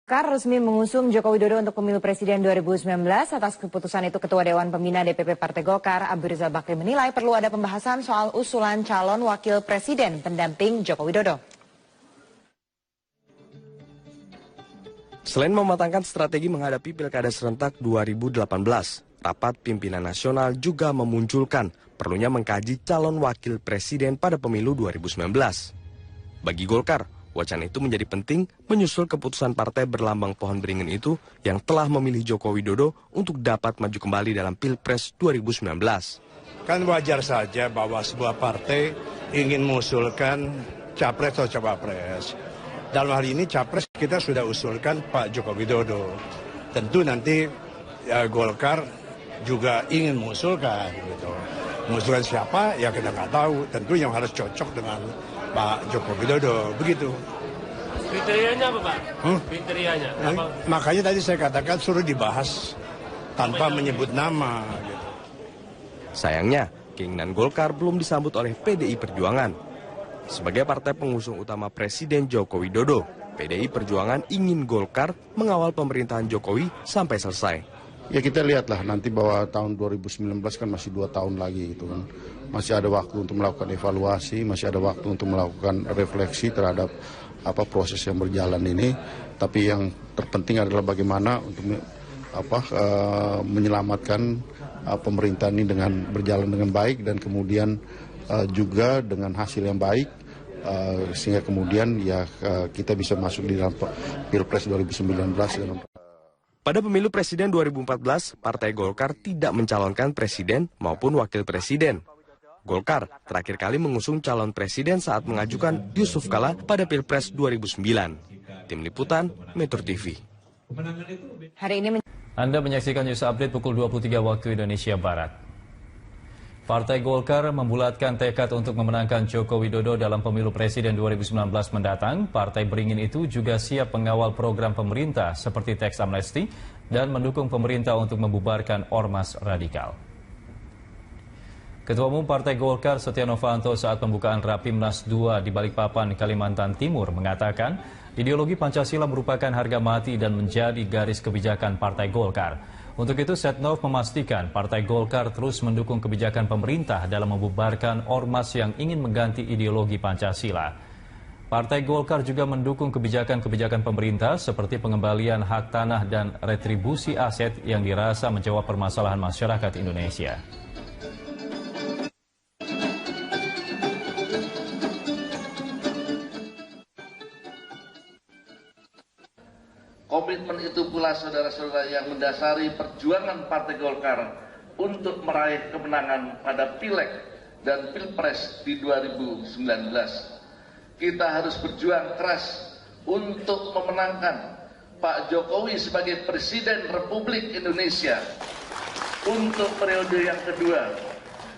Golkar resmi mengusung Joko Widodo untuk pemilu presiden 2019. Atas keputusan itu, Ketua Dewan Pembina DPP Partai Golkar, Abu Rizal Bakri menilai perlu ada pembahasan soal usulan calon wakil presiden pendamping Joko Widodo. Selain mematangkan strategi menghadapi Pilkada serentak 2018, rapat pimpinan nasional juga memunculkan perlunya mengkaji calon wakil presiden pada pemilu 2019. Bagi Golkar, wacana itu menjadi penting menyusul keputusan partai berlambang pohon beringin itu yang telah memilih Joko Widodo untuk dapat maju kembali dalam Pilpres 2019. Kan wajar saja bahwa sebuah partai ingin mengusulkan capres atau cawapres. Dalam hal ini capres kita sudah usulkan Pak Joko Widodo. Tentu nanti Golkar juga ingin mengusulkan. Gitu. Mengusulkan siapa ya kita nggak tahu. Tentu yang harus cocok dengan Pak Joko Widodo, begitu. Kriterianya apa, Pak? Kriterianya apa? Makanya tadi saya katakan suruh dibahas tanpa menyebut nama. Gitu. Sayangnya, keinginan Golkar belum disambut oleh PDI Perjuangan. Sebagai partai pengusung utama Presiden Joko Widodo, PDI Perjuangan ingin Golkar mengawal pemerintahan Jokowi sampai selesai. Ya kita lihatlah nanti bahwa tahun 2019 kan masih 2 tahun lagi gitu kan. Masih ada waktu untuk melakukan evaluasi, masih ada waktu untuk melakukan refleksi terhadap proses yang berjalan ini. Tapi yang terpenting adalah bagaimana untuk menyelamatkan pemerintahan ini dengan berjalan dengan baik dan kemudian juga dengan hasil yang baik sehingga kemudian ya kita bisa masuk di dalam Pilpres 2019. Pada pemilu presiden 2014, Partai Golkar tidak mencalonkan presiden maupun wakil presiden. Golkar terakhir kali mengusung calon presiden saat mengajukan Yusuf Kala pada Pilpres 2009. Tim Liputan, Metro TV. Anda menyaksikan News Update pukul 23 waktu Indonesia Barat. Partai Golkar membulatkan tekad untuk memenangkan Joko Widodo dalam pemilu presiden 2019 mendatang. Partai beringin itu juga siap mengawal program pemerintah seperti teks amnesti dan mendukung pemerintah untuk membubarkan ormas radikal. Ketua Umum Partai Golkar Setia Novanto saat pembukaan Rapimnas II di Balikpapan, Kalimantan Timur mengatakan ideologi Pancasila merupakan harga mati dan menjadi garis kebijakan Partai Golkar. Untuk itu, Setnov memastikan Partai Golkar terus mendukung kebijakan pemerintah dalam membubarkan ormas yang ingin mengganti ideologi Pancasila. Partai Golkar juga mendukung kebijakan-kebijakan pemerintah seperti pengembalian hak tanah dan retribusi aset yang dirasa menjawab permasalahan masyarakat Indonesia. Komitmen itu pula saudara-saudara yang mendasari perjuangan Partai Golkar untuk meraih kemenangan pada Pileg dan Pilpres di 2019. Kita harus berjuang keras untuk memenangkan Pak Jokowi sebagai Presiden Republik Indonesia untuk periode yang kedua.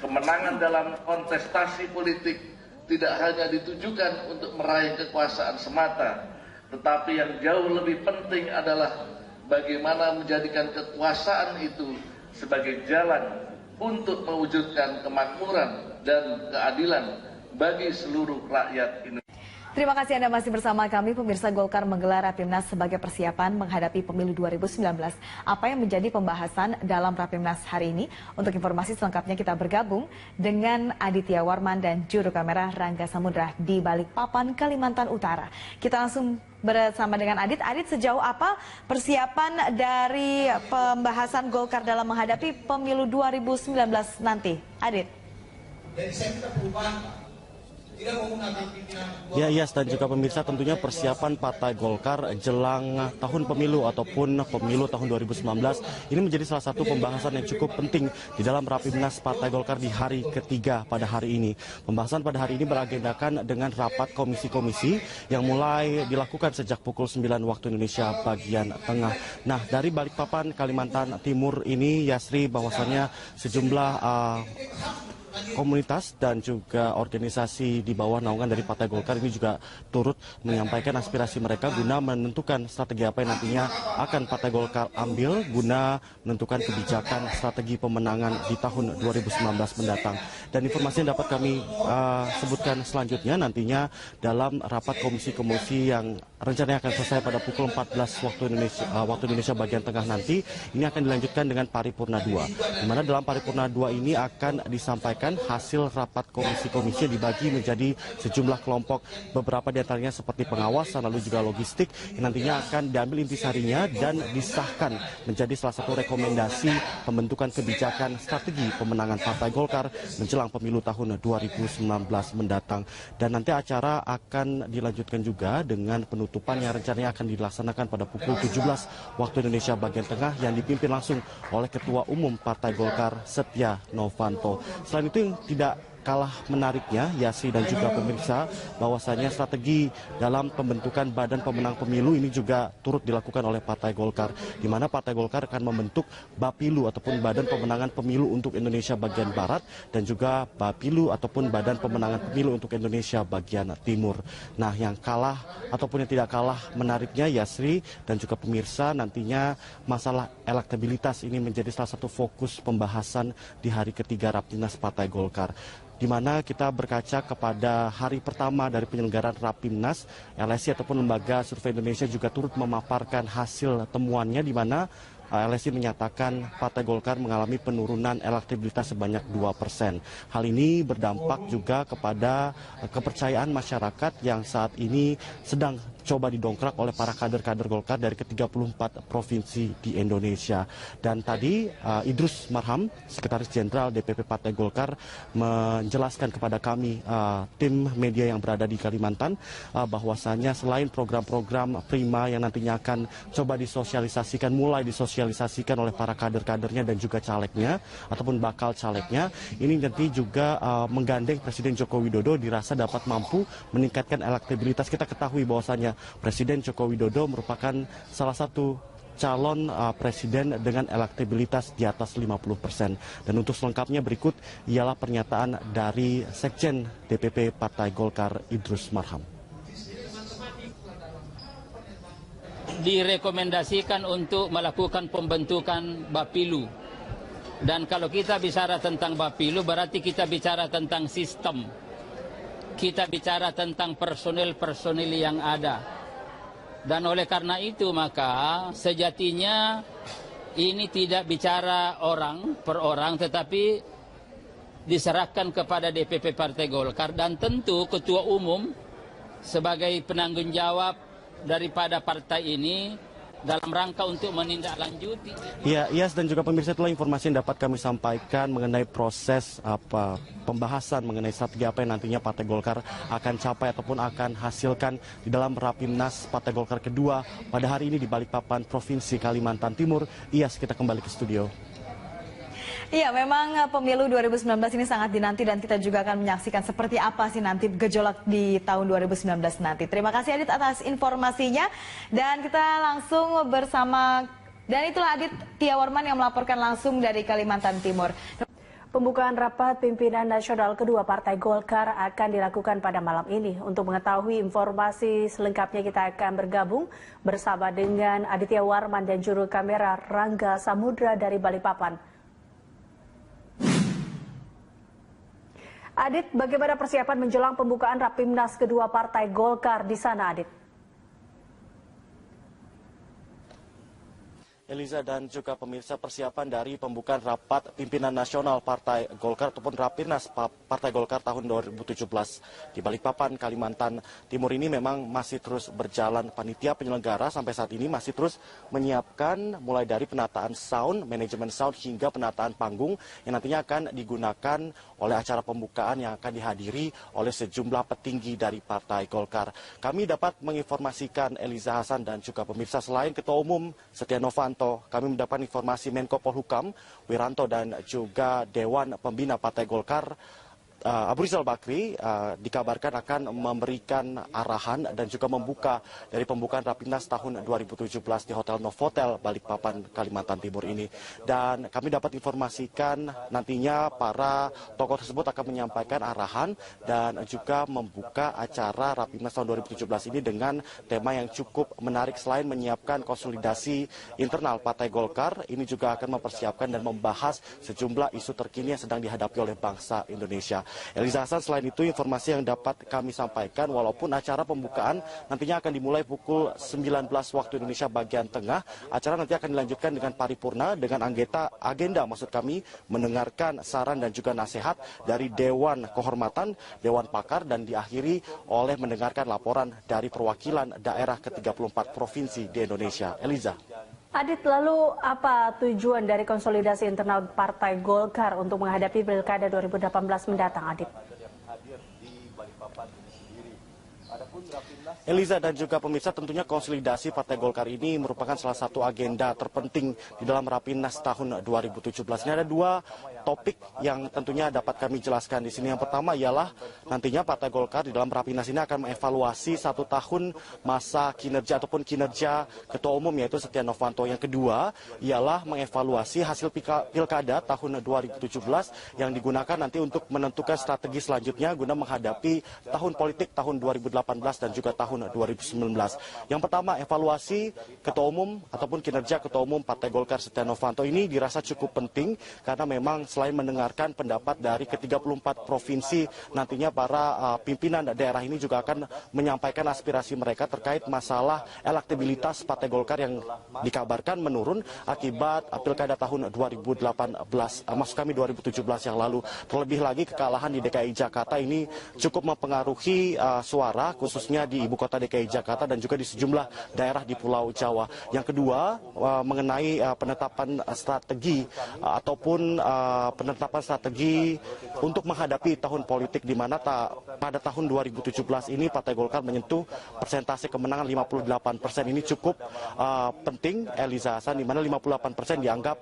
Kemenangan dalam kontestasi politik tidak hanya ditujukan untuk meraih kekuasaan semata, tetapi yang jauh lebih penting adalah bagaimana menjadikan kekuasaan itu sebagai jalan untuk mewujudkan kemakmuran dan keadilan bagi seluruh rakyat Indonesia. Terima kasih Anda masih bersama kami. Pemirsa, Golkar menggelar Rapimnas sebagai persiapan menghadapi pemilu 2019. Apa yang menjadi pembahasan dalam Rapimnas hari ini? Untuk informasi selengkapnya kita bergabung dengan Aditya Warman dan juru kamera Rangga Samudra di Balikpapan, Kalimantan Utara. Kita langsung bersama dengan Adit. Adit, sejauh apa persiapan dari pembahasan Golkar dalam menghadapi pemilu 2019 nanti? Adit. Dari saya minta perubahan, Ya, Yas dan juga pemirsa, tentunya persiapan Partai Golkar jelang tahun pemilu ataupun pemilu tahun 2019 ini menjadi salah satu pembahasan yang cukup penting di dalam Rapimnas Partai Golkar di hari ketiga pada hari ini. Pembahasan pada hari ini beragendakan dengan rapat komisi-komisi yang mulai dilakukan sejak pukul 9 waktu Indonesia bagian tengah. Nah, dari Balikpapan, Kalimantan Timur ini, Yasri, bahwasannya sejumlah komunitas dan juga organisasi di bawah naungan dari Partai Golkar ini juga turut menyampaikan aspirasi mereka guna menentukan strategi apa yang nantinya akan Partai Golkar ambil guna menentukan kebijakan strategi pemenangan di tahun 2019 mendatang. Dan informasi yang dapat kami sebutkan selanjutnya nantinya dalam rapat komisi-komisi yang rencananya akan selesai pada pukul 14 waktu Indonesia bagian tengah nanti, ini akan dilanjutkan dengan paripurna 2, di mana dalam paripurna 2 ini akan disampaikan hasil rapat komisi-komisi yang dibagi menjadi sejumlah kelompok, beberapa diantaranya seperti pengawasan lalu juga logistik yang nantinya akan diambil intisarinya dan disahkan menjadi salah satu rekomendasi pembentukan kebijakan strategi pemenangan Partai Golkar menjelang pemilu tahun 2019 mendatang. Dan nanti acara akan dilanjutkan juga dengan penutupan yang rencananya akan dilaksanakan pada pukul 17 waktu Indonesia bagian tengah yang dipimpin langsung oleh Ketua Umum Partai Golkar Setia Novanto. Selain itu yang tidak kalah menariknya, Yasi dan juga pemirsa, bahwasanya strategi dalam pembentukan badan pemenang pemilu ini juga turut dilakukan oleh Partai Golkar, di mana Partai Golkar akan membentuk Bapilu ataupun Badan Pemenangan Pemilu untuk Indonesia bagian Barat dan juga Bapilu ataupun Badan Pemenangan Pemilu untuk Indonesia bagian Timur. Nah, yang kalah ataupun yang tidak kalah menariknya, Yasri dan juga pemirsa, nantinya masalah elektabilitas ini menjadi salah satu fokus pembahasan di hari ketiga Rapimnas Partai Golkar, di mana kita berkaca kepada hari pertama dari penyelenggaraan Rapimnas, LSI ataupun Lembaga Survei Indonesia juga turut memaparkan hasil temuannya, di mana LSI menyatakan Partai Golkar mengalami penurunan elektabilitas sebanyak 2%. Hal ini berdampak juga kepada kepercayaan masyarakat yang saat ini sedang coba didongkrak oleh para kader-kader Golkar dari ke-34 provinsi di Indonesia. Dan tadi Idrus Marham, Sekretaris Jenderal DPP Partai Golkar, menjelaskan kepada kami, tim media yang berada di Kalimantan, bahwasanya selain program-program prima yang nantinya akan coba disosialisasikan, mulai disosialisasikan oleh para kader-kadernya dan juga calegnya ataupun bakal calegnya, ini nanti juga menggandeng Presiden Joko Widodo dirasa dapat mampu meningkatkan elektabilitas. Kita ketahui bahwasanya Presiden Joko Widodo merupakan salah satu calon presiden dengan elektabilitas di atas 50%. Dan untuk selengkapnya berikut ialah pernyataan dari Sekjen DPP Partai Golkar Idrus Marham. Direkomendasikan untuk melakukan pembentukan Bapilu. Dan kalau kita bicara tentang Bapilu, berarti kita bicara tentang sistem. Kita bicara tentang personil-personil yang ada. Dan oleh karena itu maka sejatinya ini tidak bicara orang per orang, tetapi diserahkan kepada DPP Partai Golkar dan tentu Ketua Umum sebagai penanggung jawab daripada partai ini dalam rangka untuk menindaklanjuti. Ya, Iyas dan juga pemirsa, itulah informasi yang dapat kami sampaikan mengenai proses pembahasan mengenai strategi apa yang nantinya Partai Golkar akan capai ataupun akan hasilkan di dalam Rapimnas Partai Golkar kedua pada hari ini di Balikpapan, Provinsi Kalimantan Timur. Iyas, kita kembali ke studio. Iya, memang pemilu 2019 ini sangat dinanti dan kita juga akan menyaksikan seperti apa sih nanti gejolak di tahun 2019 nanti. Terima kasih Adit atas informasinya dan kita langsung bersama, dan itulah Adit Tiawarman yang melaporkan langsung dari Kalimantan Timur. Pembukaan rapat pimpinan nasional kedua Partai Golkar akan dilakukan pada malam ini. Untuk mengetahui informasi selengkapnya kita akan bergabung bersama dengan Aditya Warman dan juru kamera Rangga Samudra dari Balikpapan. Adit, bagaimana persiapan menjelang pembukaan Rapimnas kedua Partai Golkar di sana, Adit? Eliza dan juga pemirsa, persiapan dari pembukaan rapat pimpinan nasional Partai Golkar ataupun Rapimnas Partai Golkar tahun 2017 di Balikpapan, Kalimantan Timur ini memang masih terus berjalan. Panitia penyelenggara sampai saat ini masih terus menyiapkan mulai dari penataan sound, manajemen sound hingga penataan panggung yang nantinya akan digunakan oleh acara pembukaan yang akan dihadiri oleh sejumlah petinggi dari Partai Golkar. Kami dapat menginformasikan Eliza Hasan dan juga pemirsa, selain Ketua Umum Setia Novanto, kami mendapat informasi Menko Polhukam Wiranto dan juga Dewan Pembina Partai Golkar Abu Rizal Bakri dikabarkan akan memberikan arahan dan juga membuka dari pembukaan Rapimnas tahun 2017 di Hotel Novotel Balikpapan, Kalimantan Timur ini. Dan kami dapat informasikan nantinya para tokoh tersebut akan menyampaikan arahan dan juga membuka acara Rapimnas tahun 2017 ini dengan tema yang cukup menarik. Selain menyiapkan konsolidasi internal Partai Golkar, ini juga akan mempersiapkan dan membahas sejumlah isu terkini yang sedang dihadapi oleh bangsa Indonesia. Eliza Hasan, selain itu informasi yang dapat kami sampaikan, walaupun acara pembukaan nantinya akan dimulai pukul 19 waktu Indonesia bagian tengah, acara nanti akan dilanjutkan dengan paripurna dengan agenda maksud kami mendengarkan saran dan juga nasihat dari Dewan Kehormatan, Dewan Pakar, dan diakhiri oleh mendengarkan laporan dari perwakilan daerah ke-34 provinsi di Indonesia. Eliza. Adit, lalu apa tujuan dari konsolidasi internal Partai Golkar untuk menghadapi Pilkada 2018 mendatang, Adit? Eliza dan juga pemirsa, tentunya konsolidasi Partai Golkar ini merupakan salah satu agenda terpenting di dalam Rapimnas tahun 2017. Ini ada dua topik yang tentunya dapat kami jelaskan di sini. Yang pertama ialah nantinya Partai Golkar di dalam Rapimnas ini akan mengevaluasi 1 tahun masa kinerja ataupun kinerja Ketua Umum, yaitu Setia Novanto. Yang kedua ialah mengevaluasi hasil Pilkada tahun 2017 yang digunakan nanti untuk menentukan strategi selanjutnya guna menghadapi tahun politik tahun 2018 dan juga tahun 2019. Yang pertama, evaluasi Ketua Umum ataupun kinerja Ketua Umum Partai Golkar Setia Novanto ini dirasa cukup penting karena memang selain mendengarkan pendapat dari ke-34 provinsi, nantinya para pimpinan daerah ini juga akan menyampaikan aspirasi mereka terkait masalah elektabilitas Partai Golkar yang dikabarkan menurun akibat Pilkada tahun 2018, maksud kami 2017 yang lalu. Terlebih lagi kekalahan di DKI Jakarta ini cukup mempengaruhi suara khususnya di ibu kota DKI Jakarta dan juga di sejumlah daerah di Pulau Jawa. Yang kedua, mengenai penetapan strategi ataupun penetapan strategi untuk menghadapi tahun politik di mana pada tahun 2017 ini Partai Golkar menyentuh persentase kemenangan 58%. Ini cukup penting, Eliza Hasan, di mana 58% dianggap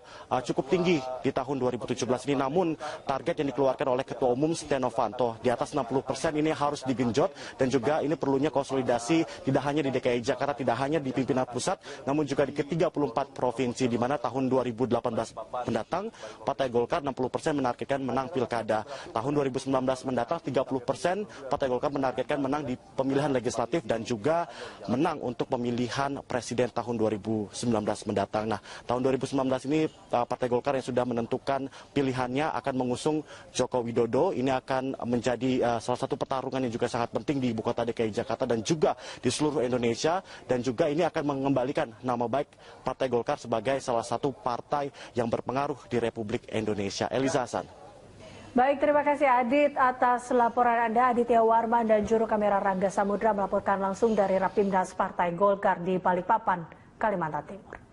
cukup tinggi di tahun 2017 ini. Namun target yang dikeluarkan oleh Ketua Umum Setia Novanto di atas 60% ini harus digenjot, dan juga ini perlunya konsolidasi tidak hanya di DKI Jakarta, tidak hanya di pimpinan pusat, namun juga di ke-34 provinsi, di mana tahun 2018 mendatang Partai Golkar 60% menargetkan menang pilkada. Tahun 2019 mendatang 30% Partai Golkar menargetkan menang di pemilihan legislatif dan juga menang untuk pemilihan presiden tahun 2019 mendatang. Nah, tahun 2019 ini Partai Golkar yang sudah menentukan pilihannya akan mengusung Joko Widodo. Ini akan menjadi salah satu pertarungan yang juga sangat penting di ibu kota DKI Jakarta dan juga di seluruh Indonesia, dan juga ini akan mengembalikan nama baik Partai Golkar sebagai salah satu partai yang berpengaruh di Republik Indonesia. Eliza Hasan. Baik, terima kasih Adit atas laporan Anda. Aditya Warman dan juru kamera Rangga Samudra melaporkan langsung dari Rapimnas Partai Golkar di Balikpapan, Kalimantan Timur.